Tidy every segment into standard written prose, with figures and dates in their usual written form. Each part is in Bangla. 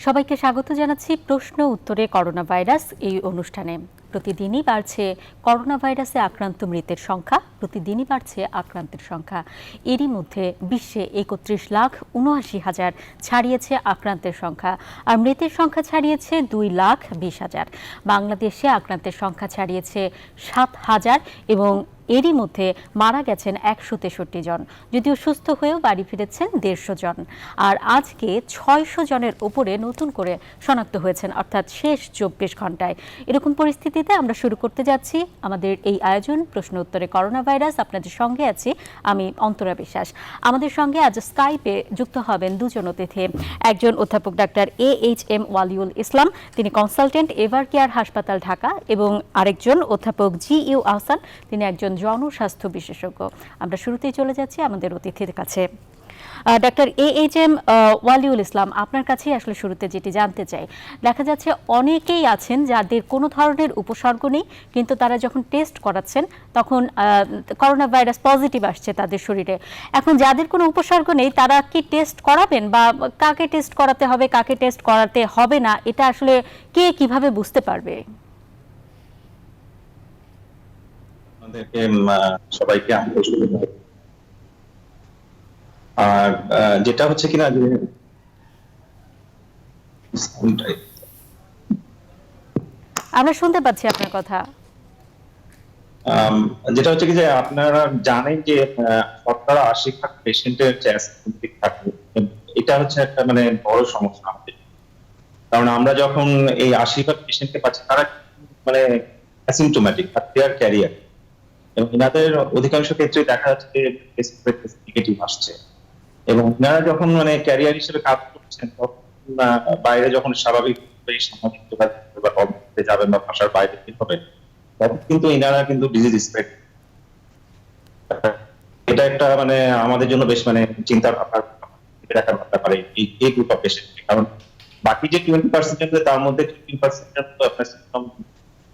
সবাইকে স্বাগত জানাচ্ছি প্রশ্ন উত্তরে করোনা ভাইরাস এই অনুষ্ঠানে। প্রতিদিনই বাড়ছে করোনা ভাইরাসে আক্রান্ত মৃতের সংখ্যা, প্রতিদিনই বাড়ছে আক্রান্তের সংখ্যা। এরই মধ্যে বিশ্বে ৩১,৭৯,০০০ ছাড়িয়েছে আক্রান্তের সংখ্যা, আর মৃতের সংখ্যা ছাড়িয়েছে 2,20,০০০। বাংলাদেশে আক্রান্তের সংখ্যা ছাড়িয়েছে 7,০০০ এবং এরই মধ্যে মারা গেছেন ১৬৩ জন, যদিও সুস্থ হয়েও বাড়ি ফিরেছেন ১৫০ জন। আর আজকে ৬০০ জনের উপরে নতুন করে শনাক্ত হয়েছেন, অর্থাৎ শেষ ২৪ ঘন্টায়। এরকম পরিস্থিতিতে আমরা শুরু করতে যাচ্ছি আমাদের এই আয়োজন প্রশ্ন উত্তরে করোনা ভাইরাস। আপনাদের সঙ্গে আছি আমি অন্তরা বিশ্বাস। আমাদের সঙ্গে আজ স্কাইপে যুক্ত হবেন দুজন অতিথি। একজন অধ্যাপক ডাক্তার AHM ওয়ালিউল ইসলাম, তিনি কনসালটেন্ট এভার কেয়ার হাসপাতাল ঢাকা, এবং আরেকজন অধ্যাপক GU আহসান, তিনি একজন জনস্বাস্থ্য বিশেষজ্ঞ। আমরা শুরুতেই চলে যাচ্ছি আমাদের অতিথির কাছে। ডাক্তার AHM ওয়ালিউল ইসলাম, আপনার কাছেই আসলে শুরুতে যেটি জানতে চাই, দেখা যাচ্ছে অনেকেই আছেন যাদের কোনো ধরনের উপসর্গ নেই, কিন্তু তারা যখন টেস্ট করাচ্ছেন তখন করোনা ভাইরাস পজিটিভ আসছে তাদের শরীরে। এখন যাদের কোনো উপসর্গ নেই তারা কি টেস্ট করাবেন, বা কাকে টেস্ট করাতে হবে কাকে টেস্ট করাতে হবে না, এটা আসলে কে কিভাবে বুঝতে পারবে? সবাইকে আর যেটা হচ্ছে কিনা যে আমরা শুনতে পাচ্ছি আপনার কথা। যেটা হচ্ছে কি যে আপনারা জানেন যে 80% পেশেন্টের অ্যাসিম্পটোমেটিক থাকে। এটা হচ্ছে একটা মানে বড় সমস্যা আমাদের, কারণ আমরা যখন এই 80% পেশেন্টকে পাচ্ছি তারা মানে অ্যাসিম্পটোমেটিক আর দেয়ার ক্যারিয়ার, এবং এনাদের অধিকাংশ ক্ষেত্রে দেখা যাচ্ছে যে নেগেটিভ আসছে, এবং এনারা যখন মানে ক্যারিয়ার হিসেবে কাজ করছেন তখন বাইরে যখন সামাজিক যোগাযোগ বা কর্মক্ষেত্রে যাবেন বা ভাষার বাইরে হবে, তখন কিন্তু এনারা কিন্তু ডিজিজ স্প্রেড। এটা একটা মানে আমাদের জন্য বেশ মানে চিন্তার ব্যাপার এই গ্রুপ অফ পেশেন্ট, কারণ বাকি যে 20% তার মধ্যে 15% আপনার সিম্পটম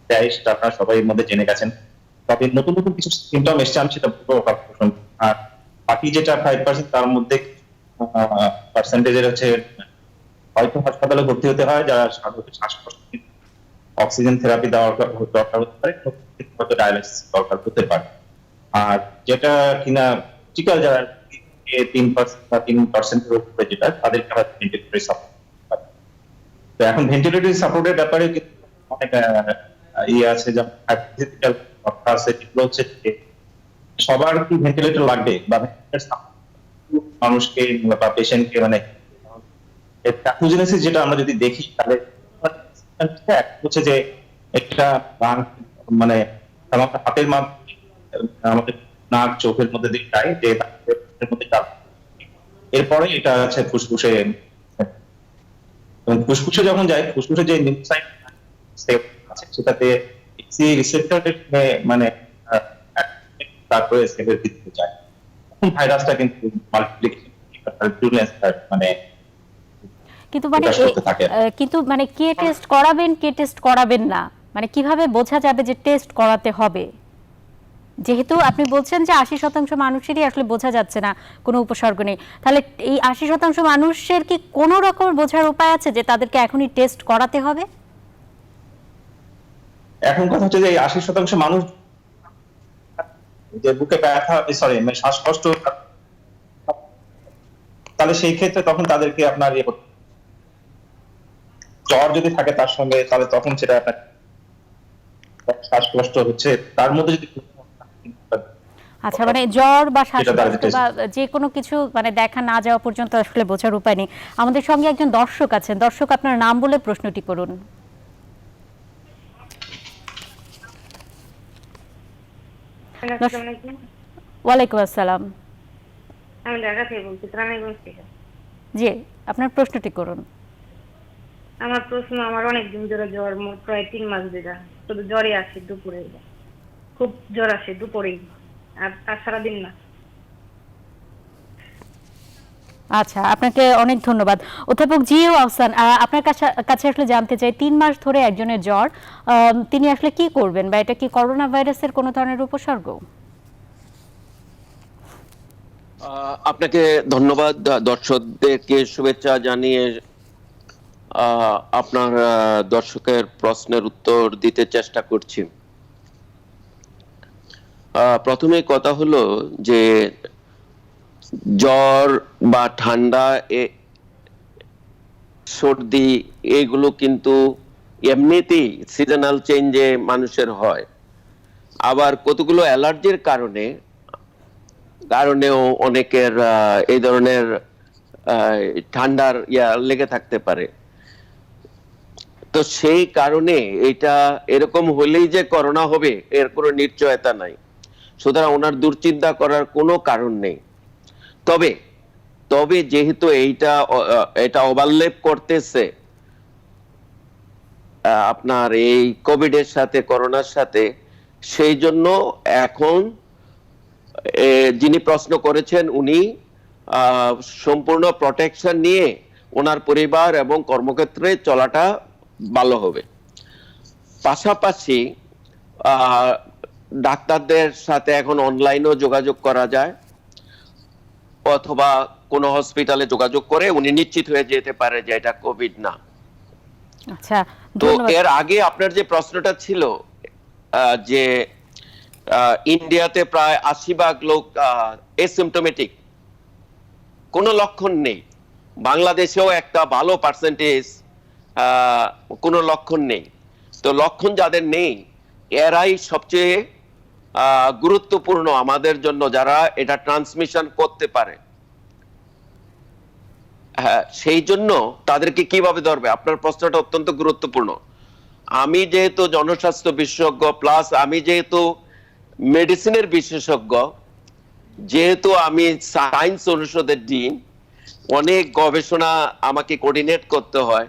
দেয়, সেটা আপনারা সবাই এর মধ্যে জেনে গেছেন। তবে নতুন নতুন কিছু সিম্পটম এসছে, আমি সেটা বলবো। আর বাকি যেটা 5% তার মধ্যে পার্সেন্টেজের হচ্ছে হয়তো হাসপাতালে ভর্তি হতে হয়, যারা শ্বাসকষ্ট অক্সিজেন থেরাপি দেওয়ার দরকার হতে পারে, হয়তো ডায়ালিসিস দরকার হতে পারে। আর যেটা কিনা ক্রিটিক্যাল যারা 3% বা 3%-এর উপরে যেটা, তাদেরকে আবার ভেন্টিলেটরি সাপোর্ট। তো এখন ভেন্টিলেটরি সাপোর্টের ব্যাপারে কিন্তু অনেক আছে, যেমন কথা আছে, যেগুলো হচ্ছে সবার কি ভেন্টিলেটর লাগবে বা মানুষকে বা পেশেন্টকে মানে প্যাথোজেনেসিস যেটা আমরা যদি দেখি, তাহলে হচ্ছে যে একটা মানে আমাদের হাতের মাধ্যমে আমাদের নাক চোখের মধ্যে দিয়ে যায়, যে এরপরে এটা হচ্ছে ফুসফুসে, এবং ফুসফুসে যখন যায়, ফুসফুসে যে নিউক্লিয়াস আছে সেটাতে রিসেপ্টর মানে তারপরে সেলের ভিতরে যায়, তখন ভাইরাসটা কিন্তু মাল্টিপ্লিকেশন মানে কিন্তু মানে কে টেস্ট করাবেন কে টেস্ট করাবেন না, মানে কিভাবে বোঝা যাবে যে টেস্ট করাতে হবে? যেহেতু আপনি বলছেন যে 80% মানুষেরই আসলে বোঝা যাচ্ছে না, কোনো উপসর্গ নেই, তাহলে এই 80% মানুষের কি কোনো রকম বোঝার উপায় আছে যে তাদেরকে এখনই টেস্ট করাতে হবে? এখন কথা হচ্ছে যে 80% মানুষ যে বুকে ব্যথা, সরি মানে শ্বাসকষ্ট, তাহলে সেই ক্ষেত্রে তখন তাদেরকে আপনার জ্বর যদি থাকে তার সঙ্গে, তাহলে তখন সেটা শ্বাসকষ্ট হচ্ছে তার মধ্যে যদি আচ্ছা, মানে জ্বর বা শ্বাসকষ্ট বা যে কোনো কিছু মানে দেখা না যাওয়া পর্যন্ত আসলে বোঝার উপায় নেই। আমাদের সঙ্গে একজন দর্শক আছেন। দর্শক, আপনার নাম বলে প্রশ্নটি করুন। ওয়ালাইকুম আসসালাম। আমি ঢাকা থেকে বলছি, রানীগঞ্জ থেকে। জি, আপনার প্রশ্নটি করুন। আমার প্রশ্ন, আমার অনেক দিন ধরে জ্বর, প্রায় 3 মাস ধরে শুধু জ্বরই আসে দুপুরে, খুব জ্বর আসে দুপুরেই, আর সারাদিন না। আচ্ছা, আপনাকে অনেক ধন্যবাদ। অধ্যাপক GU আহসান, আপনার কাছে আসলে জানতে চাই, 3 মাস ধরে একজনের জ্বর, তিনি আসলে কি করবেন, বা এটা কি করোনা ভাইরাসের কোনো ধরনের উপসর্গ? আপনাকে ধন্যবাদ, দর্শকদেরকে শুভেচ্ছা জানিয়ে আপনার দর্শকের প্রশ্নের উত্তর দিতে চেষ্টা করছি। প্রথমে কথা হলো যে জ্বর বা ঠান্ডা, সর্দি, এগুলো কিন্তু এমনিতেই সিজনাল চেঞ্জে মানুষের হয়। আবার কতগুলো অ্যালার্জির কারণেও অনেকের এই ধরনের ঠান্ডার লেগে থাকতে পারে। তো সেই কারণে এটা এরকম হলেই যে করোনা হবে এর কোনো নিশ্চয়তা নাই, সুতরাং ওনার দুশ্চিন্তা করার কোনো কারণ নেই। তবে তবে যেহেতু এটা ওভারল্যাপ করতেছে আপনার এই কোভিড এর সাথে, করোনার সাথে, সেই জন্য এখন যিনি প্রশ্ন করেছেন উনি সম্পূর্ণ প্রোটেকশন নিয়ে ওনার পরিবার এবং কর্মক্ষেত্রে চলাটা ভালো হবে। পাশাপাশি ডাক্তারদের সাথে এখন অনলাইনেও যোগাযোগ করা যায়, অথবা কোনো হসপিটালে যোগাযোগ করে উনি নিশ্চিত হয়ে যেতে পারে যে এটা কোভিড না। আচ্ছা, তো এর আগে আপনার যে প্রশ্নটা ছিল যে ইন্ডিয়াতে প্রায় 80% লোক অ্যাসিম্পটোমেটিক, কোনো লক্ষণ নেই। বাংলাদেশেও একটা ভালো পার্সেন্টেজ কোনো লক্ষণ নেই। তো লক্ষণ যাদের নেই এরাই সবচেয়ে গুরুত্বপূর্ণ আমাদের জন্য, যারা এটা ট্রান্সমিশন করতে পারে। হ্যাঁ, সেই জন্য তাদেরকে কিভাবে ধরবে, আপনার প্রশ্নটা অত্যন্ত গুরুত্বপূর্ণ। আমি যেহেতু জনস্বাস্থ্য বিশেষজ্ঞ, প্লাস আমি যেহেতু মেডিসিনের বিশেষজ্ঞ, যেহেতু আমি সায়েন্স অনুষদের ডিন, অনেক গবেষণা আমাকে কোঅর্ডিনেট করতে হয়।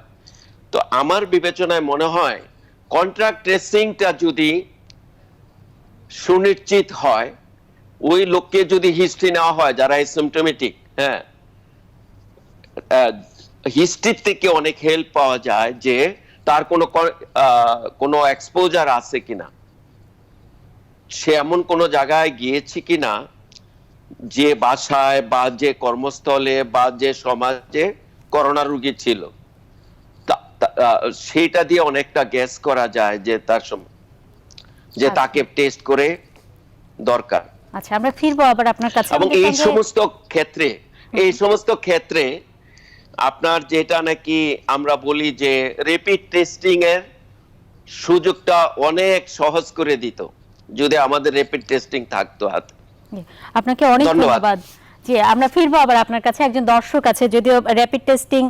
তো আমার বিবেচনায় মনে হয় কন্ট্রাক্ট ট্রেসিংটা যদি সুনিশ্চিত হয়, ওই লোককে যদি হিস্ট্রি নেওয়া হয় যারা অ্যাসিম্পটোমেটিক, হ্যাঁ, হিস্ট্রি থেকে অনেক হেল্প পাওয়া যায় যে তার কোনো এক্সপোজার আছে কিনা, সে এমন কোনো জায়গায় গিয়েছে কিনা যে বাসায় বা যে কর্মস্থলে বা যে সমাজে করোনা রোগী ছিল, সেটা দিয়ে অনেকটা গ্যাস করা যায় যে যে তাকে টেস্ট করে দরকার। আচ্ছা, আমরা ফিরবো আবার আপনার কাছে। এবং এই সমস্ত ক্ষেত্রে আপনার যেটা নাকি আমরা বলি যে র্যাপিড টেস্টিং এর সুযোগটা অনেক সহজ করে দিত যদি আমাদের র্যাপিড টেস্টিং থাকতো হাতে। আপনাকে অনেক ধন্যবাদ। জি, আমরা ফিরবো আবার আপনার কাছে। একজন দর্শক আছে, যদিও র্যাপিড টেস্টিং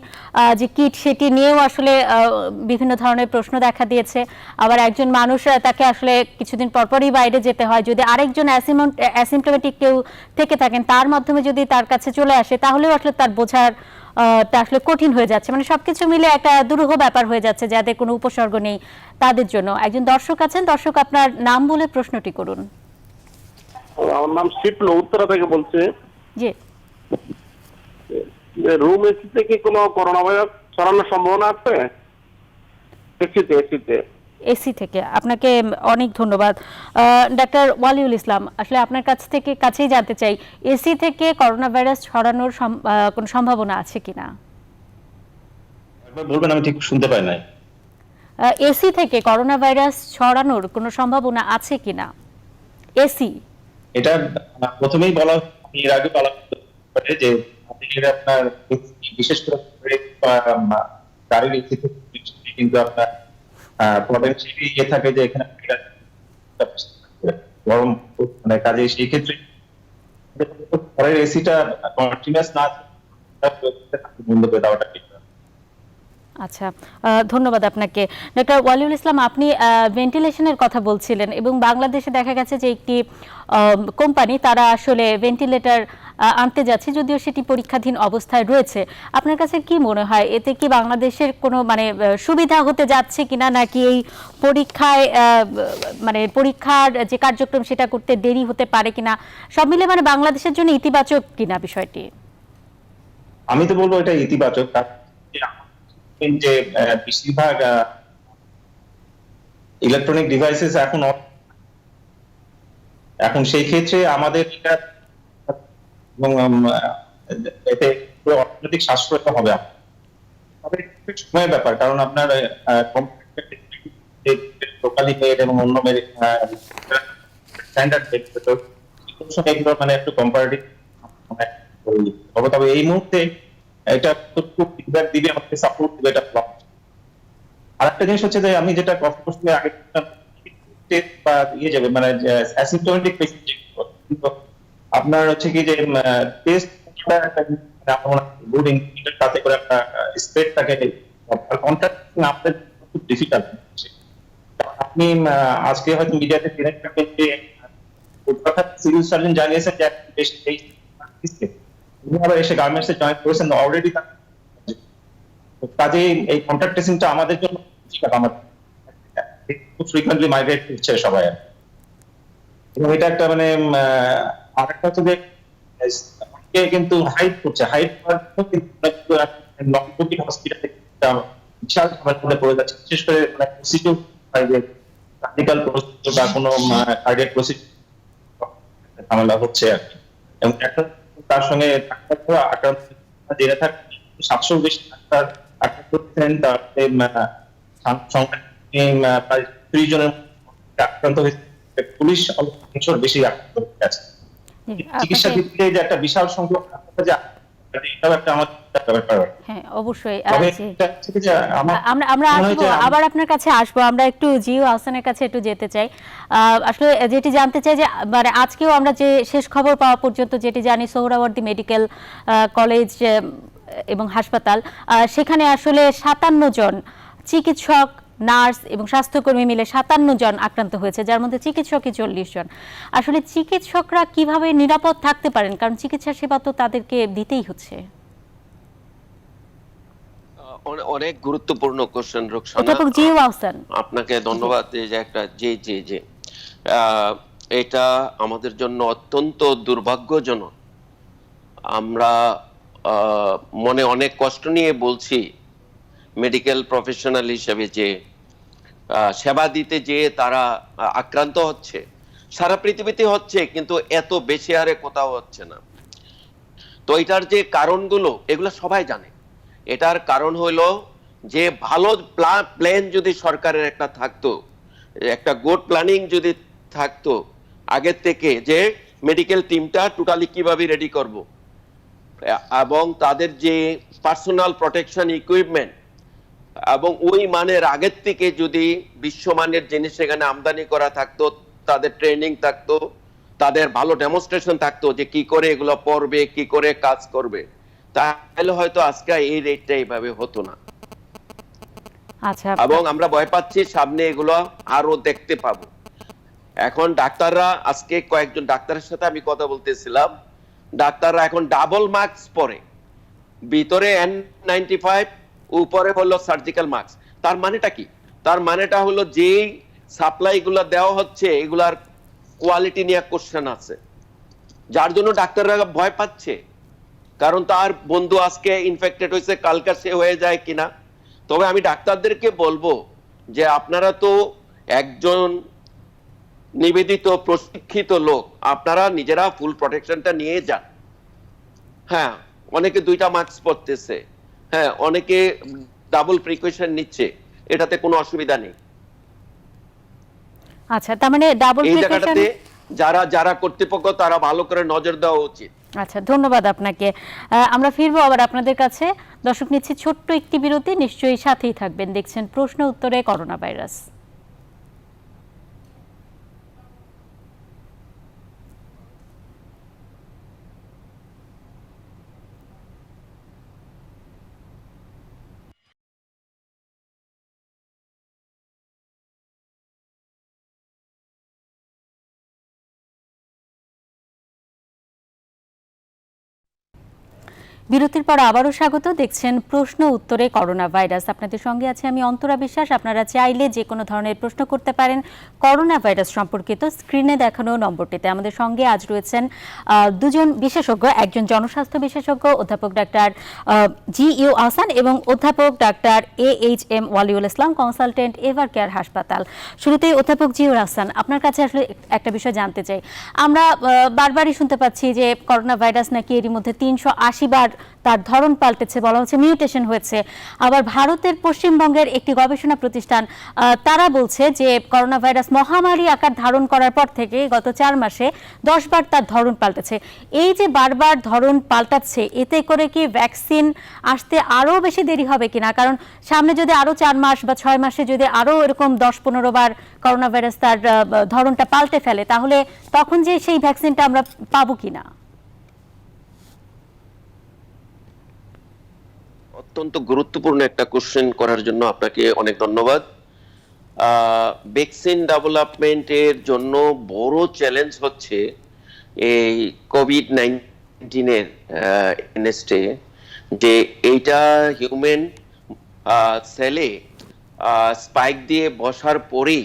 যে কিট সেটি নিয়েও আসলে বিভিন্ন ধরনের প্রশ্ন দেখা দিয়েছে। আবার একজন মানুষ, তাকে আসলে কিছুদিন পরপরই বাইরে যেতে হয়, যদি আরেকজন অ্যাসিম্পটোমেটিক কেউ থেকে থাকেন তার মাধ্যমে যদি তার কাছে চলে আসে, তাহলেও আসলে তার বোঝার তা আসলে কঠিন হয়ে যাচ্ছে। মানে সবকিছু মিলে একটা দুরূহ ব্যাপার হয়ে যাচ্ছে যাদের কোনো উপসর্গ নেই তাদের জন্য। একজন দর্শক আছেন, দর্শক আপনার নাম বলে প্রশ্নটি করুন। আমার নাম শিপলো, উত্তরা থেকে বলছি। জি, রুম এসি থেকে কোনো করোনা ভাইরাস ছড়ানোর সম্ভাবনা আছে? এসি থেকে। আপনাকে অনেক ধন্যবাদ। ডাক্তার ওয়ালিউল ইসলাম, আসলে আপনার কাছেই জানতে চাই, এসি থেকে করোনা ভাইরাস ছড়ানোর কোনো সম্ভাবনা আছে কিনা? একবার বলবেন, আমি ঠিক শুনতে পাই নাই। এসি থেকে করোনা ভাইরাস ছড়ানোর কোনো সম্ভাবনা আছে কিনা? এসি, এটা প্রথমেই বলা, এর আগে বলা যে আপনার বিশেষ করে গাড়ির এসি থেকে কিন্তু আপনার পটেনশিয়ালি থাকে যে এখানে গরম, মানে কাজে সেই ক্ষেত্রে পরের এসিটা কন্টিনিউয়াস না বন্ধ করে দেওয়াটা ঠিক। আচ্ছা, ধন্যবাদ আপনাকে। ডক্টর ওয়ালিউল ইসলাম, আপনি ভেন্টিলেশনের কথা বলছিলেন এবং বাংলাদেশে দেখা গেছে যে একটি কোম্পানি তারা আসলে ভেন্টিলেটর আনতে যাচ্ছে, যদিও সেটি পরীক্ষাধীন অবস্থায় রয়েছে। আপনার কাছে কি মনে হয়, এতে কি বাংলাদেশের কোনো মানে সুবিধা হতে যাচ্ছে কিনা, নাকি এই পরীক্ষার যে কার্যক্রম সেটা করতে দেরি হতে পারে কিনা, সব মিলে মানে বাংলাদেশের জন্য ইতিবাচক কিনা বিষয়টি? আমি তো বলবো এটা ইতিবাচক, যে বেশিরভাগ ইলেকট্রনিক ডিভাইসেস এখন সেই ক্ষেত্রে আমাদের এটা এবং এতে অর্থনৈতিক সাশ্রয় হবে। তবে সময়ের ব্যাপার, কারণ আপনার লোকালি মেড এবং অন্য স্ট্যান্ডার্ড এগুলো মানে একটু কম্পারেটিভ। তবে এই মুহূর্তে এটা খুব ফিডব্যাক দিবে, আমাকে সাপোর্ট দিবে এটা। আরেকটা জিনিস হচ্ছে যে আমি যেটা কথা বলছি আগে বা ইয়ে যাবে মানে অ্যাসিম্পটোমেটিক পেশেন্ট, আপনার হচ্ছে কি যে টেস্ট গুড ইন্ডিকেটর, তাতে করে আপনার স্প্রেডটাকে কন্ট্যাক্ট আপনাদের খুব ডিফিকাল্ট। আপনি আজকে হয়তো মিডিয়াতে জেনে থাকবেন যে সিভিল সার্জন জানিয়েছেন যে উনি আবার এসে গার্মেন্টসে জয়েন করেছেন অলরেডি। কাজে এই কন্ট্যাক্ট ট্রেসিংটা আমাদের জন্য খুব ফ্রিকুয়েন্টলি মাইগ্রেট করছে সবাই, এবং এটা একটা মানে আরেকটা হচ্ছে যে কিন্তু হাইট করছে, হাইট হসপিটালে বিশাল ঝামেলা পড়ে যাচ্ছে, বিশেষ করে প্রসিডিউর ক্লিনিক্যাল প্রসিডিউর বা কোনো কার্ডিয়াক প্রসিডিউর ঝামেলা হচ্ছে আর কি। এবং একটা তার সঙ্গে ডাক্তাররা আক্রান্ত জেনে থাকে 700 বেশি ডাক্তার আক্রান্ত হচ্ছেন, প্রায় 30 জনের আক্রান্ত হয়েছে, পুলিশ বেশি আক্রান্ত হয়েছে। চিকিৎসা ক্ষেত্রে যে একটা বিশাল সংখ্যক এটাও একটা আমাদের ব্যাপার। হ্যাঁ, অবশ্যই। আমরা আবার আপনার কাছে আসবো। আমরা একটু জিও আহসানের কাছে একটু যেতে চাই। আসলে যেটি জানতে চাই যে মানে আজকেও আমরা যে শেষ খবর পাওয়া পর্যন্ত যেটি জানি, সোহরাওয়ার্দী মেডিকেল কলেজ এবং হাসপাতাল, সেখানে আসলে 57 জন চিকিৎসক, নার্স এবং স্বাস্থ্যকর্মী মিলে 57 জন আক্রান্ত হয়েছে, যার মধ্যে চিকিৎসকই 40 জন। আসলে চিকিৎসকরা কিভাবে নিরাপদ থাকতে পারেন, কারণ চিকিৎসা সেবা তো তাদেরকে দিতেই হচ্ছে। অনেক গুরুত্বপূর্ণ কোশ্চেন রুকসানা, অধ্যাপক জিও আহসান, আপনাকে ধন্যবাদ। যে একটা জি এটা আমাদের জন্য অত্যন্ত দুর্ভাগ্যজনক। আমরা মনে অনেক কষ্ট নিয়ে বলছি মেডিকেল প্রফেশনাল হিসেবে যে সেবা দিতে যে তারা আক্রান্ত হচ্ছে, সারা পৃথিবীতে হচ্ছে, কিন্তু এত বেশি হারে কোথাও হচ্ছে না। তো এটার যে কারণগুলো এগুলো সবাই জানে। এটার কারণ হলো যে ভালো প্ল্যান যদি সরকারের একটা থাকতো, একটা গুড প্ল্যানিং যদি থাকতো আগের থেকে, যে মেডিকেল টিমটা টোটালি কিভাবে রেডি করব, এবং তাদের যে পার্সোনাল প্রোটেকশন ইকুইপমেন্ট এবং ওই মানের আগের থেকে যদি বিশ্বমানের জিনিস সেখানে আমদানি করা থাকতো, তাদের ট্রেনিং থাকতো, তাদের ভালো ডেমনস্ট্রেশন থাকতো যে কি করে এগুলো পড়বে, কি করে কাজ করবে, তাহলে হয়তো আজকে এই রেটটা এইভাবে হতো না। আচ্ছা, এবং আমরা ভয় পাচ্ছি সামনে এগুলো আরো দেখতে পাবো। এখন ডাক্তাররা, আজকে কয়েকজন ডাক্তারের সাথে আমি কথা বলতেছিলাম, ডাক্তাররা এখন ডাবল মাস্ক পরে, ভিতরে N95, উপরে হলো সার্জিক্যাল মাস্ক। তার মানেটা কি? তার মানেটা হলো যে সাপ্লাই গুলা দেওয়া হচ্ছে এগুলার কোয়ালিটি নিয়ে কোশ্চেন আছে, যার জন্য ডাক্তাররা ভয় পাচ্ছে, কারণ তার বন্ধু আজকে ইনফেক্টেড হয়েছে, কালকে সে হয়ে যায় কিনা। তবে আমি ডাক্তারদেরকে বলবো যে আপনারা তো একজন নিবেদিত প্রশিক্ষিত লোক, আপনারা নিজেরা ফুল প্রোটেকশনটা নিয়ে যান। হ্যাঁ, অনেকে 2টা মাস্ক পরতেছে, হ্যাঁ, অনেকে ডাবল প্রিকশন নিচ্ছে, এটাতে কোনো অসুবিধা নেই। আচ্ছা, তার মানে ডাবল এই প্রিকশন, জায়গাটাতে যারা কর্তৃপক্ষ তারা ভালো করে নজর দেওয়া উচিত। আচ্ছা, ধন্যবাদ আপনাকে। আমরা ফিরবো আবার আপনাদের কাছে। দর্শক, নিচ্ছি ছোট্ট একটি বিরতি, নিশ্চয়ই সাথেই থাকবেন। দেখছেন প্রশ্ন উত্তরে করোনা ভাইরাস। বিরতির পর আবারও স্বাগত। দেখছেন প্রশ্ন উত্তরে করোনা ভাইরাস। আপনাদের সঙ্গে আছে আমি অন্তরা বিশ্বাস। আপনারা চাইলে যে কোনো ধরনের প্রশ্ন করতে পারেন করোনা ভাইরাস সম্পর্কিত স্ক্রিনে দেখানো নম্বরটিতে। আমাদের সঙ্গে আজ রয়েছেন দুজন বিশেষজ্ঞ, একজন জনস্বাস্থ্য বিশেষজ্ঞ অধ্যাপক ডাক্তার জিও আহসান এবং অধ্যাপক ডাক্তার AHM ওয়ালিউল ইসলাম, কনসালটেন্ট এভার কেয়ার হাসপাতাল। শুরুতেই অধ্যাপক জিও আহসান, আপনার কাছে আসলে একটা বিষয় জানতে চাই। আমরা বারবারই শুনতে পাচ্ছি যে করোনা ভাইরাস নাকি এরই মধ্যে 380 বার তার ধরন পাল্টেছে, বলা হচ্ছে মিউটেশন হয়েছে। আবার ভারতের পশ্চিমবঙ্গের একটি গবেষণা প্রতিষ্ঠান তারা বলছে যে করোনা ভাইরাস মহামারী আকার ধারণ করার পর থেকে গত 4 মাসে 10 বার তার ধরন পাল্টেছে। এই যে বারবার ধরন পাল্টাচ্ছে, এতে করে কি ভ্যাকসিন আসতে আরো বেশি দেরি হবে কিনা? কারণ সামনে যদি আরো 4 মাস বা 6 মাসে যদি আরো এরকম 10-15 বার করোনা ভাইরাস তার ধরনটা পাল্টে ফেলে, তাহলে তখন যে সেই ভ্যাকসিনটা আমরা পাবো কিনা? অত্যন্ত গুরুত্বপূর্ণ একটা কোশ্চেন করার জন্য আপনাকে অনেক ধন্যবাদ। ভ্যাকসিন ডেভেলপমেন্টের জন্য বড় চ্যালেঞ্জ হচ্ছে এই কোভিড-19 এগেইনস্টে, যে এইটা হিউম্যান সেলে স্পাইক দিয়ে বসার পরেই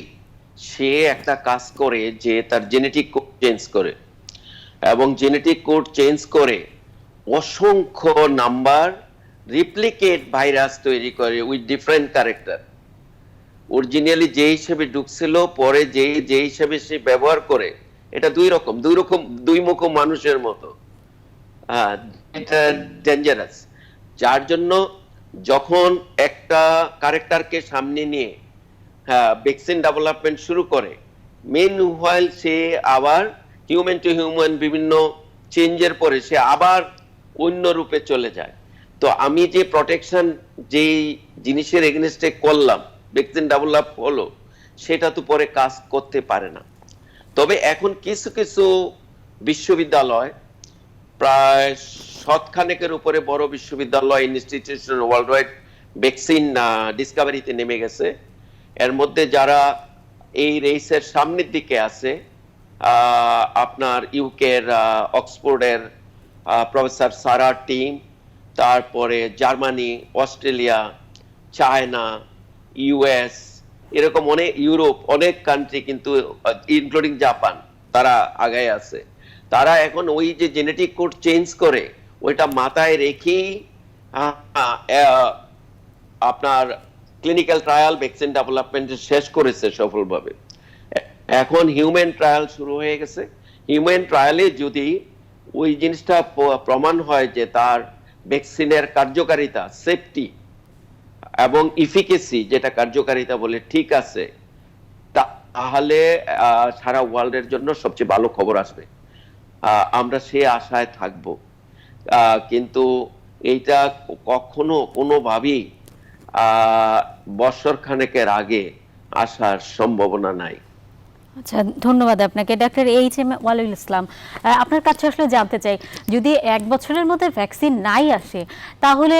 সে একটা কাজ করে যে তার জেনেটিক কোড চেঞ্জ করে, এবং জেনেটিক কোড চেঞ্জ করে অসংখ্য নাম্বার রিপ্লিকেট ভাইরাস তৈরি করে উইথ ডিফারেন্ট ক্যারেক্টার। অরিজিনালি যে হিসেবে ঢুকছিল, পরে যে হিসেবে সে ব্যবহার করে, এটা দুই মুখ মানুষের মতো। এটা ডেঞ্জারাস। যার জন্য যখন একটা ক্যারেক্টারকে সামনে নিয়ে ভ্যাকসিন ডেভেলপমেন্ট শুরু করে, মেন হোয়াইল সে আবার হিউম্যান টু হিউম্যান বিভিন্ন চেঞ্জের পরে সে আবার অন্য রূপে চলে যায়। তো আমি যে প্রটেকশন যেই জিনিসের এগেইনস্টে করলাম, ভ্যাকসিন ডেভেলপ হলো, সেটা তো পরে কাজ করতে পারে না। তবে এখন কিছু কিছু বিশ্ববিদ্যালয়, প্রায় 100 উপরে বড় বিশ্ববিদ্যালয়, ইনস্টিটিউশন ওয়ার্ল্ড ওয়াইড ভ্যাকসিন ডিসকভারিতে নেমে গেছে। এর মধ্যে যারা এই রেসের সামনের দিকে আছে, আপনার ইউকের অক্সফোর্ডের প্রফেসর সারার টিম, তারপরে জার্মানি, অস্ট্রেলিয়া, চায়না, ইউএস, এরকম অনেক ইউরোপ, অনেক কান্ট্রি, কিন্তু ইনক্লুডিং জাপান, তারা আগায় আছে। তারা এখন ওই যে জেনেটিক কোড চেঞ্জ করে ওইটা মাথায় রেখেই আপনার ক্লিনিক্যাল ট্রায়াল ভ্যাকসিন ডেভেলপমেন্ট শেষ করেছে সফলভাবে। এখন হিউম্যান ট্রায়াল শুরু হয়ে গেছে। হিউম্যান ট্রায়ালে যদি ওই জিনিসটা প্রমাণ হয় যে তার ভ্যাকসিনের কার্যকারিতা, সেফটি এবং ইফিকেসি, যেটা কার্যকারিতা বলে, ঠিক আছে, তাহলে সারা ওয়ার্ল্ডের জন্য সবচেয়ে ভালো খবর আসবে। আমরা সে আশায় থাকব, কিন্তু এইটা কখনো কোনোভাবেই বছর খানেকের আগে আসার সম্ভাবনা নাই। আচ্ছা, ধন্যবাদ আপনাকে ডক্টর এইচ.এম. ওয়ালিউল ইসলাম। আপনার কাছে আসলে জানতে চাই, যদি 1 বছরের মধ্যে ভ্যাকসিন নাই আসে, তাহলে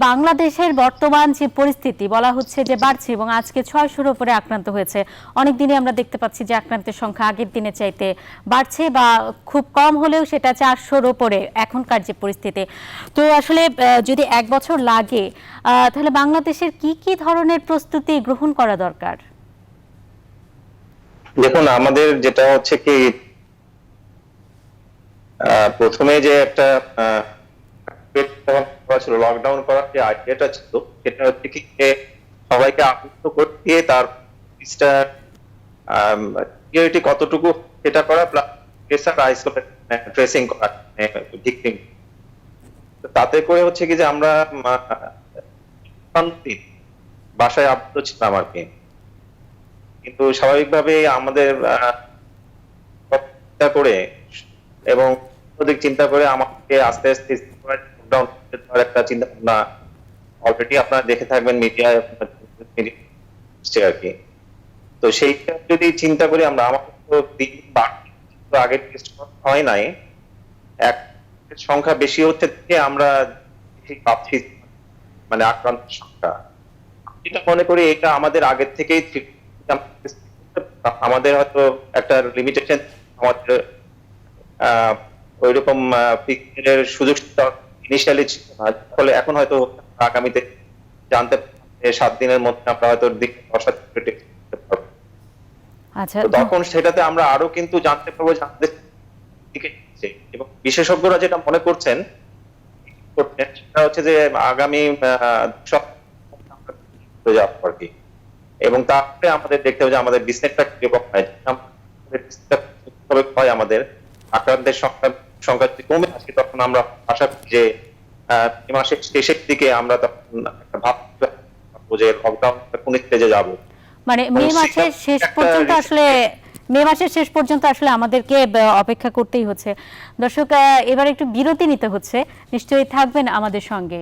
বাংলাদেশের বর্তমান যে পরিস্থিতি, বলা হচ্ছে যে বাড়ছে এবং আজকে 600-র উপরে আক্রান্ত হয়েছে। অনেক দিনে আমরা দেখতে পাচ্ছি যে আক্রান্তের সংখ্যা আগের দিনে চাইতে বাড়ছে, বা খুব কম হলেও সেটা 400-র উপরে এখনকার যে পরিস্থিতি। তো আসলে যদি 1 বছর লাগে, তাহলে বাংলাদেশের কি ধরনের প্রস্তুতি গ্রহণ করা দরকার? দেখুন, আমাদের যেটা হচ্ছে কি, প্রথমে যে একটা লকডাউন করার যে আইডিয়াটা ছিল, সেটা হচ্ছে কি সবাইকে আশ্বস্ত করে দিয়ে তার সিকিউরিটি কতটুকু সেটা করা, প্লাস ট্রেসিং করা, তাতে করে হচ্ছে কি যে আমরা বাসায় আবদ্ধ ছিলাম আর কি। কিন্তু স্বাভাবিকভাবে আমাদের করে এবং চিন্তা করে আমাকে আস্তে আস্তে একটা চিন্তা ভাবনা অলরেডি আপনারা দেখে থাকবেন মিডিয়ায় আর কি। তো সেইটা যদি চিন্তা করি আমরা, আমাদের তো আগের হয় নাই, এক সংখ্যা বেশি হচ্ছে থেকে আমরা পাচ্ছি, মানে আক্রান্তের সংখ্যা, এটা মনে করি এটা আমাদের আগের থেকেই আমাদের হয়তো একটা লিমিটেশন, আমাদের ওইরকম পিকের সুযোগ ইনিশিয়ালি ছিল না, ফলে এখন হয়তো আগামীতে জানতে 7 দিনের মধ্যে আমরা হয়তো আচ্ছা, তখন সেটাতে আমরা আরো কিন্তু জানতে পারবো যে আমাদের এবং বিশেষজ্ঞরা যেটা মনে করছেন সেটা হচ্ছে যে আগামী আর কি, এবং তারপরে আমাদের দেখতে হবে যে আমাদের বিজনেসটা কিরকম হয়, আমাদের আক্রান্তের সংখ্যা যদি কমে আসে, তখন আমরা আশা করি যে মে মাসের শেষের দিকে আমরা তখন একটা ভাববো যে লকডাউন কোন স্টেজে যাব। মানে মে মাসের শেষ পর্যন্ত আসলে আমাদেরকে অপেক্ষা করতেই হচ্ছে। দর্শক, এবার একটু বিরতি নিতে হচ্ছে, নিশ্চয়ই থাকবেন আমাদের সঙ্গে।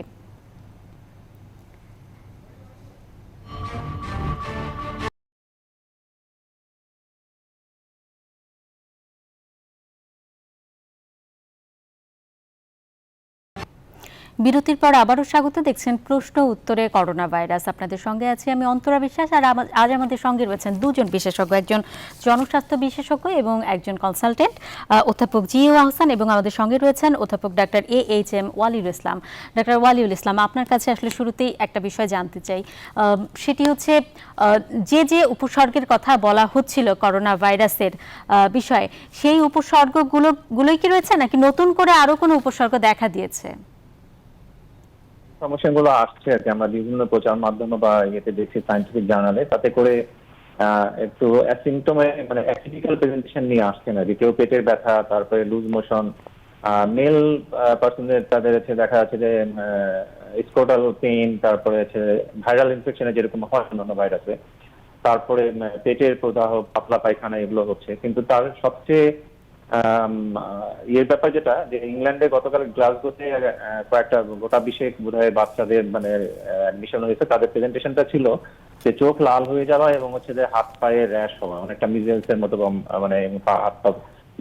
বিরতির পর আবারও স্বাগত। দেখছেন প্রশ্ন উত্তরে করোনা ভাইরাস। আপনাদের সঙ্গে আছি আমি অন্তরা বিশ্বাস, আর আজ আমাদের সঙ্গে রয়েছেন দুজন বিশেষজ্ঞ, একজন জনস্বাস্থ্য বিশেষজ্ঞ এবং একজন কনসালটেন্ট অধ্যাপক জিএ আহসান, এবং আমাদের সঙ্গে রয়েছেন অধ্যাপক ডাক্তার AHM ওয়ালিউল ইসলাম। ডাক্তার ওয়ালিউল ইসলাম, আপনার কাছে আসলে শুরুতেই একটা বিষয় জানতে চাই, সেটি হচ্ছে যে উপসর্গের কথা বলা হচ্ছিল করোনা ভাইরাসের বিষয়ে, সেই উপসর্গগুলোই কি রয়েছে, নাকি নতুন করে আরো কোনো উপসর্গ দেখা দিয়েছে? সমস্যাগুলো আসছে আর কি, আমরা বিভিন্ন প্রচার মাধ্যমে বা ইয়েতে দেখছি, সায়েন্টিফিক জার্নালে, তাতে করে একটু অ্যাসিম্পটমে মানে অ্যাটিপিক্যাল প্রেজেন্টেশন নিয়ে আসছে না। কেউ পেটের ব্যথা, তারপরে লুজ মোশন, মেল পার্সনদের তাদের হচ্ছে দেখা যাচ্ছে যে স্কোটাল পেইন, তারপরে হচ্ছে ভাইরাল ইনফেকশনে যেরকম হয় অন্যান্য ভাইরাসে, তারপরে পেটের প্রদাহ, পাতলা পায়খানা, এগুলো হচ্ছে। কিন্তু তার সবচেয়ে ব্যাপার যেটা, যে ইংল্যান্ডে গতকাল গ্লাসগোতে কয়েকটা গোটা বিশেষ বোধহয় বাচ্চাদের মানে অ্যাডমিশন হয়েছে, তাদের প্রেজেন্টেশনটা ছিল যে চোখ লাল হয়ে যাওয়া এবং হচ্ছে যে হাত পায়ে র্যাশ হওয়া, অনেকটা মিজেলস এর মতো, মানে হাত পা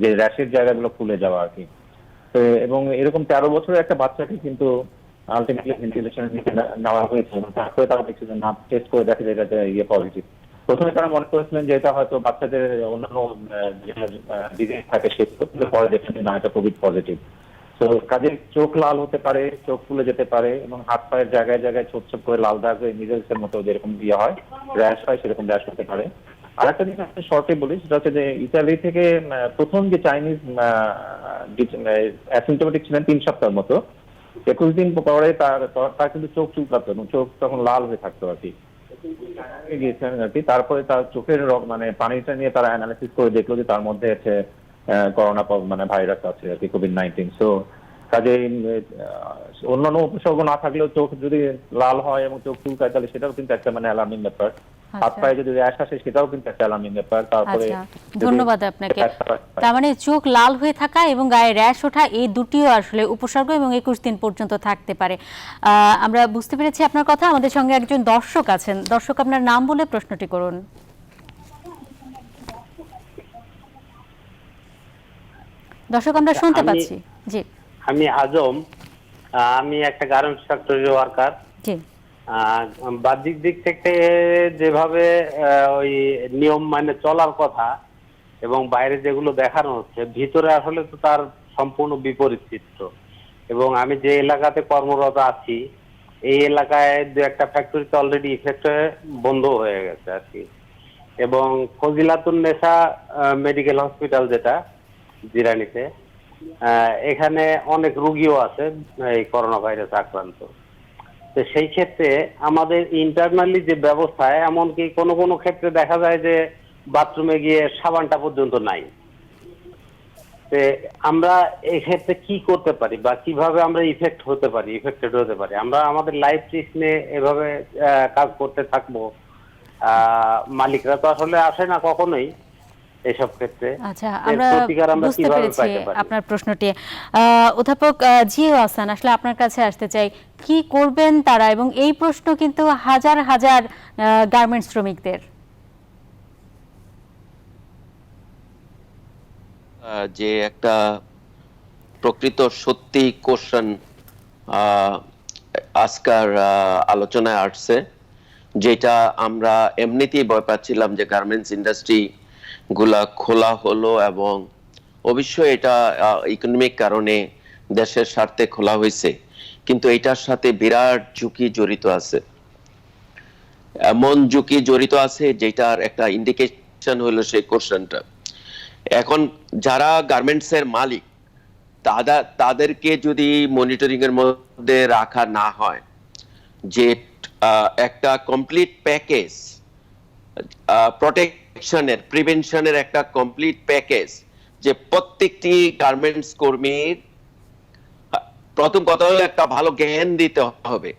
যে র্যাশের জায়গাগুলো ফুলে যাওয়া আর কি। তো এবং এরকম 13 বছরের একটা বাচ্চাকে কিন্তু আলটিমেটলি ভেন্টিলেশন নেওয়া হয়েছে, এবং তারপরে তারা দেখছে যে নাম টেস্ট করে দেখে যে এটা পজিটিভ। প্রথমে তারা মনে করেছিলেন যে এটা হয়তো বাচ্চাদের অন্যান্য ডিজিজ থাকে সেগুলো, কিন্তু পরে দেখছেন না, এটা কোভিড পজিটিভ। তো কাজে চোখ লাল হতে পারে, চোখ ফুলে যেতে পারে, এবং হাত পায়ের জায়গায় জায়গায় ছোট ছোট করে লাল দাগ হয়ে মিজেলস এর মতো যেরকম দিয়ে হয় র্যাশ হয়, সেরকম র্যাশ হতে পারে। আর একটা জিনিস আমি শর্টে বলি, সেটা হচ্ছে যে ইতালি থেকে প্রথম যে চাইনিজ অ্যাসিম্পটোমেটিক ছিলেন 3 সপ্তাহের মতো, 21 দিন পরে তার কিন্তু চোখ চুলকাতো এবং চোখ তখন লাল হয়ে থাকতো আর কি। গিয়েছেন আর কি, তারপরে তার চোখের মানে পানিটা নিয়ে তারা অ্যানালিসিস করে দেখলো যে তার মধ্যে হচ্ছে করোনা মানে ভাইরাস আছে আর কি, কোভিড-19। সো কাজে অন্যান্য উপসর্গ না থাকলেও চোখ যদি লাল হয় এবং চোখ চুলকায়, তাহলে সেটাও কিন্তু একটা মানে অ্যালার্মিং ব্যাপার। হাত পায়ে যদি র্যাশ আসে, সেটাও কিন্তু একটা অ্যালার্মিং ব্যাপার। তারপরে ধন্যবাদ আপনাকে। তার মানে চোখ লাল হয়ে থাকা এবং গায়ে র্যাশ ওঠা, এই দুটিও আসলে উপসর্গ এবং 21 দিন পর্যন্ত থাকতে পারে। আমরা বুঝতে পেরেছি আপনার কথা। আমাদের সঙ্গে একজন দর্শক আছেন। দর্শক, আপনার নাম বলে প্রশ্নটি করুন। দর্শক, আমরা শুনতে পাচ্ছি। জি, আমি আজম, আমি একটা গার্মেন্টস ফ্যাক্টরি ওয়ার্কার। জি, বাহ্যিক দিক থেকে যেভাবে ওই নিয়ম মানে চলার কথা এবং বাইরে যেগুলো দেখানো হচ্ছে, ভিতরে আসলে তো তার সম্পূর্ণ বিপরীত চিত্র। এবং আমি যে এলাকাতে কর্মরত আছি, এই এলাকায় 2-1টা ফ্যাক্টরিতে অলরেডি ইফেক্ট হয়ে বন্ধ হয়ে গেছে আর কি। এবং ফজিলাতুন্নেসা মেডিকেল হসপিটাল যেটা জিরানিতে, এখানে অনেক রুগীও আছে এই করোনা ভাইরাস আক্রান্ত। তো সেই ক্ষেত্রে আমাদের ইন্টারনালি যে ব্যবস্থা, এমনকি কোনো কোনো ক্ষেত্রে দেখা যায় যে বাথরুমে গিয়ে সাবানটা পর্যন্ত নাই। আমরা এই ক্ষেত্রে কি করতে পারি বা কিভাবে আমরা ইফেক্টেড হতে পারি? আমরা আমাদের লাইফ রিস্ক নিয়ে এভাবে কাজ করতে থাকবো, মালিকরা তো আসলে আসে না কখনোই এসব ক্ষেত্রে। আচ্ছা, আমরা বুঝতে পেরেছি আপনার প্রশ্নটি। অধ্যাপক জিএ আহসান, আসলে আপনার কাছে আসতে চাই, কি করবেন তারা? এবং এই প্রশ্ন কিন্তু হাজার হাজার গার্মেন্টস শ্রমিকদের। যে একটা প্রকৃত সত্যি কোশ্চেন আজকার আলোচনায় আসছে, যেটা আমরা এমনিতেই ভয় পাচ্ছিলাম যে গার্মেন্টস ইন্ডাস্ট্রি গুলা খোলা হলো, এবং অবশ্যই এটা ইকোনমিক কারণে দেশের স্বার্থে খোলা হয়েছে, কিন্তু এটার সাথে বিরাট ঝুঁকি জড়িত আছে। এমন ঝুঁকি জড়িত আছে যেটার একটা ইন্ডিকেশন হলো সেই কোশ্চেনটা। এখন যারা গার্মেন্টস এর মালিক, তাদেরকে যদি মনিটরিং এর মধ্যে রাখা না হয়, যে একটা কমপ্লিট প্যাকেজ প্রোটেকশনের, প্রিভেনশনের একটা কমপ্লিট প্যাকেজ, যে প্রত্যেকটি গার্মেন্টস কর্মীর প্রথম কথা হলো একটা ভালো জ্ঞান দিতে হবে।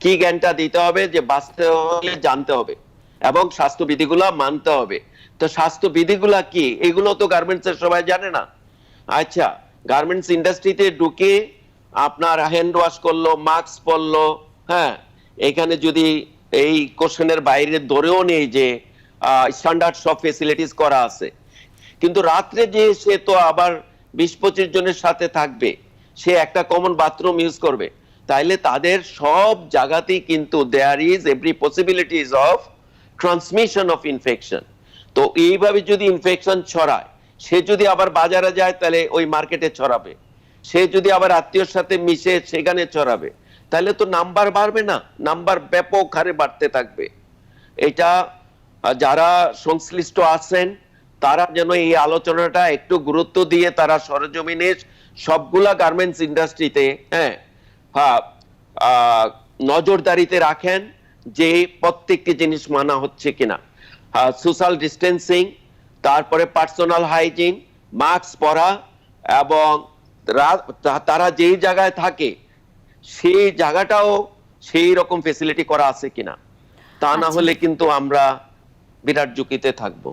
কি জ্ঞানটা দিতে হবে? যে বাঁচতে হলে জানতে হবে এবং স্বাস্থ্যবিধিগুলা মানতে হবে। তো স্বাস্থ্যবিধিগুলা কি, এগুলো তো গার্মেন্টস এর সবাই জানে না। আচ্ছা, গার্মেন্টস ইন্ডাস্ট্রিতে ঢুকে আপনার হ্যান্ড ওয়াশ করলো, মাস্ক পরলো, হ্যাঁ, এখানে যদি এই কোশ্চেনের বাইরে ধরেও নেই যে স্ট্যান্ডার্ড সব ফেসিলিটিস করা আছে, কিন্তু রাত্রে যে সে তো আবার 20-25 জনের সাথে থাকবে, সে একটা কমন বাথরুম ইউজ করবে, তাইলে তাদের সব জায়গাতেই কিন্তু there is every possibilities of transmission of infection. তো এইভাবে যদি ইনফেকশন ছড়ায়, সে যদি আবার বাজারে যায় তাহলে ওই মার্কেটে ছড়াবে, সে যদি আবার আত্মীয়র সাথে মিশে সেখানে ছড়াবে, তাহলে তো নাম্বার বাড়বে না, নাম্বার ব্যাপক হারে বাড়তে থাকবে। এটা যারা সংশ্লিষ্ট আছেন তারা যেন এই আলোচনাটা একটু গুরুত্ব দিয়ে তারা সরেজমিনে সবগুলা গার্মেন্টস ইন্ডাস্ট্রিতে নজরদারিতে রাখেন যে প্রত্যেকটি জিনিস মানা হচ্ছে কিনা। সোশ্যাল ডিস্টেন্সিং, তারপরে পার্সোনাল হাইজিন, মাস্ক পরা, এবং তারা যেই জায়গায় থাকে সেই জায়গাটাও সেই রকম ফেসিলিটি করা আছে কিনা। তা না হলে কিন্তু আমরা বিরাট ঝুঁকিতে থাকবো।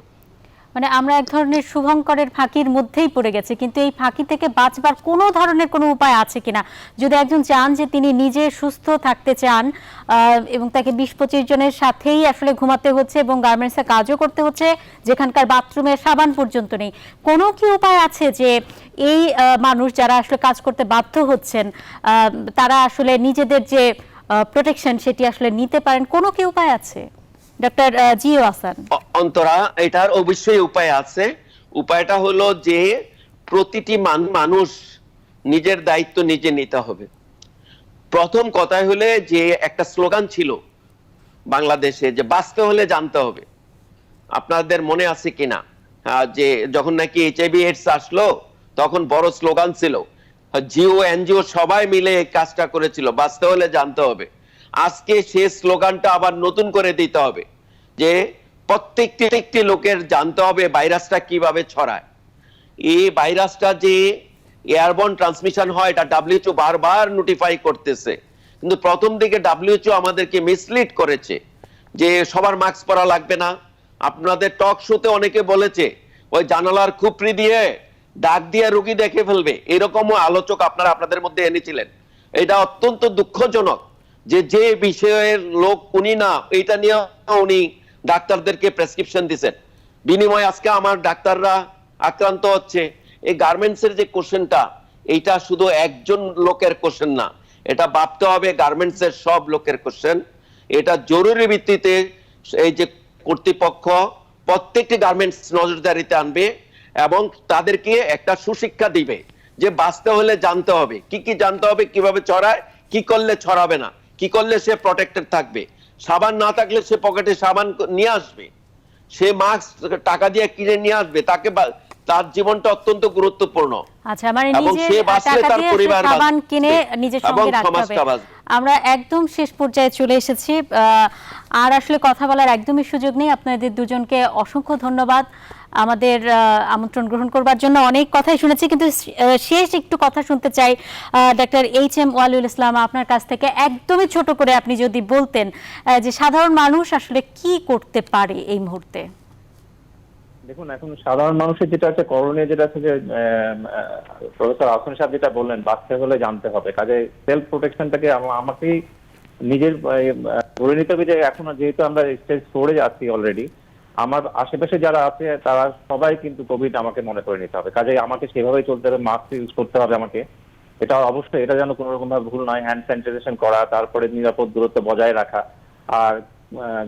মানে আমরা এক ধরনের শুভঙ্করের ফাঁকির মধ্যেই পড়ে গেছি, কিন্তু এই ফাঁকি থেকে বাঁচবার কোনো ধরনের কোনো উপায় আছে কিনা? যদি একজন চান যে তিনি নিজে সুস্থ থাকতে চান এবং তাকে 20-25 জনের সাথেই আসলে ঘুমাতে হচ্ছে এবং গার্মেন্টসে কাজও করতে হচ্ছে যেখানকার বাথরুমের সাবান পর্যন্ত নেই, কোনো কি উপায় আছে যে এই মানুষ যারা আসলে কাজ করতে বাধ্য হচ্ছেন তারা আসলে নিজেদের যে প্রোটেকশন সেটি আসলে নিতে পারেন? কোনো কি উপায় আছে ডক্টর জিও হাসান? অন্তরা, এটার অবশ্যই উপায় আছে। উপায়টা হলো যে প্রতিটি মানুষ নিজের দায়িত্ব নিজে নিতে হবে। প্রথম কথা হলে যে একটা স্লোগান ছিল বাংলাদেশে যে বাঁচতে হলে জানতে হবে, আপনাদের মনে আছে কিনা? যে যখন নাকি HIV AIDS আসলো তখন বড় স্লোগান ছিল, জিও এনজিও সবাই মিলে কাজটা করেছিল, বাঁচতে হলে জানতে হবে। আজকে সেই স্লোগানটা আবার নতুন করে দিতে হবে যে প্রত্যেকটি লোকের জানতে হবে ভাইরাসটা কিভাবে ছড়ায়। এই ভাইরাসটা যে এয়ারবর্ন ট্রান্সমিশন হয় এটা WHO বারবার নোটিফাই করতেছে, কিন্তু প্রথম দিকে WHO আমাদেরকে মিসলিড করেছে যে সবার মাস্ক পরা লাগবে না। আপনাদের টক শোতে অনেকে বলেছে ওই জানালার খুপড়ি দিয়ে ডাক দিয়ে রোগী দেখে ফেলবে, এরকমও আলোচক আপনারা আপনাদের মধ্যে এনেছিলেন। এটা অত্যন্ত দুঃখজনক যে বিষয়ের লোক উনি না, এটা নিয়ে উনি ডাক্তারদেরকে প্রেসক্রিপশন দিচ্ছেন, বিনিময়ে আজকে আমার ডাক্তাররা আক্রান্ত হচ্ছে। এই গার্মেন্টস এর যে কোশ্চেনটা, এইটা শুধু একজন লোকের কোশ্চেন না, এটা ভাবতে হবে গার্মেন্টস এর সব লোকের কোশ্চেন। এটা জরুরি ভিত্তিতে এই যে কর্তৃপক্ষ প্রত্যেকটি গার্মেন্টস নজরদারিতে আনবে এবং তাদেরকে একটা সুশিক্ষা দিবে যে বাঁচতে হলে জানতে হবে। কি কি জানতে হবে, কিভাবে ছড়ায়, কি করলে ছড়াবে না, কি করলে সে প্রোটেক্টেড থাকবে। সাবান না থাকলে সে পকেটে সাবান নিয়ে আসবে, সে মাস্ক টাকা দিয়ে কিনে নিয়ে আসবে, তাকে তার জীবনটা অত্যন্ত গুরুত্বপূর্ণ। আচ্ছা, মানে নিজে টাকা দিয়ে সাবান কিনে নিজের সঙ্গে রাখতে হবে। আমরা একদম শেষ পর্যায়ে চলে এসেছি, আর আসলে কথা বলার একদমই সুযোগ নেই। আপনাদের দুজনকে অসংখ্য ধন্যবাদ আমাদের আমন্ত্রণ গ্রহণ করবার জন্য। অনেক কথাই শুনেছি, কিন্তু শেষ একটু কথা শুনতে চাই ডক্টর HM ওয়ালিউল ইসলাম, আপনার কাছ থেকে একদমই ছোট করে আপনি যদি বলতেন যে সাধারণ মানুষ আসলে কি করতে পারে এই মুহূর্তে। দেখুন, এখন সাধারণ মানুষের যেটা আছে করণীয়, যেটা আছে যে প্রফেসর হাসান সাহেব যেটা বললেন, বাঁচতে হলে জানতে হবে। কাজে সেলফ প্রোটেকশনটাকে আমাকেই নিজের ধরে নিতে হবে যে এখন যেহেতু আমরা স্টেজ 4-এ আছি অলরেডি, আমার আশেপাশে যারা আছে তারা সবাই কিন্তু কোভিড আমাকে মনে করে নিতে হবে। কাজে আমাকে সেভাবেই চলতে হবে, মাস্ক ইউজ করতে হবে আমাকে, এটা অবশ্যই, এটা যেন কোনো রকম ভাবে ভুল নয়। হ্যান্ড স্যানিটাইজেশন করা, তারপরে নিরাপদ দূরত্ব বজায় রাখা। আর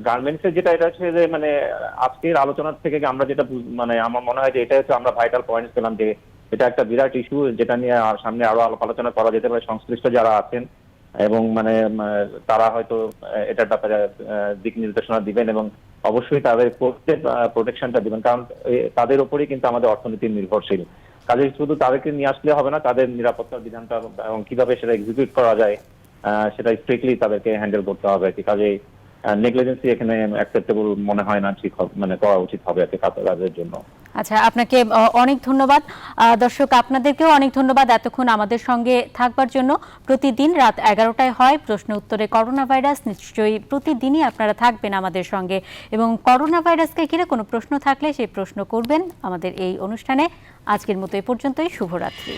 গার্মেন্টস এর যেটা, এটা হচ্ছে যে মানে আজকের আলোচনার থেকে আমরা যেটা মানে আমার মনে হয় যে এটা হচ্ছে আমরা ভাইটাল পয়েন্টস পেলাম যে এটা একটা বিরাট ইস্যু, যেটা নিয়ে সামনে আরো আলোচনা করা যেতে পারে। সংশ্লিষ্ট যারা আছেন এবং মানে তারা হয়তো এটার ব্যাপারে দিক নির্দেশনা দিবেন এবং অবশ্যই তাদের প্রোটেকশনটা দিবেন, কারণ তাদের উপরেই কিন্তু আমাদের অর্থনীতি নির্ভরশীল। কাজে শুধু তাদেরকে নিয়ে আসলে হবে না, তাদের নিরাপত্তার বিধানটা এবং কিভাবে সেটা এক্সিকিউট করা যায় সেটা স্ট্রিক্টলি তাদেরকে হ্যান্ডেল করতে হবে আর কি। কাজে নেগলিজেন্সি এখানে অ্যাকসেপ্টেবল মনে হয় না, ঠিক মানে করা উচিত হবে আর কি কাজের জন্য। আচ্ছা, আপনাকে অনেক ধন্যবাদ। দর্শক, আপনাদেরকেও অনেক ধন্যবাদ এতক্ষণ আমাদের সঙ্গে থাকবার জন্য। প্রতিদিন রাত 11টায় হয় প্রশ্ন উত্তরে করোনা ভাইরাস। নিশ্চয়ই প্রতিদিনই আপনারা থাকবেন আমাদের সঙ্গে, এবং করোনা ভাইরাসকে ঘিরে কোনো প্রশ্ন থাকলে সেই প্রশ্ন করবেন আমাদের এই অনুষ্ঠানে। আজকের মতো এ পর্যন্তই। শুভরাত্রি।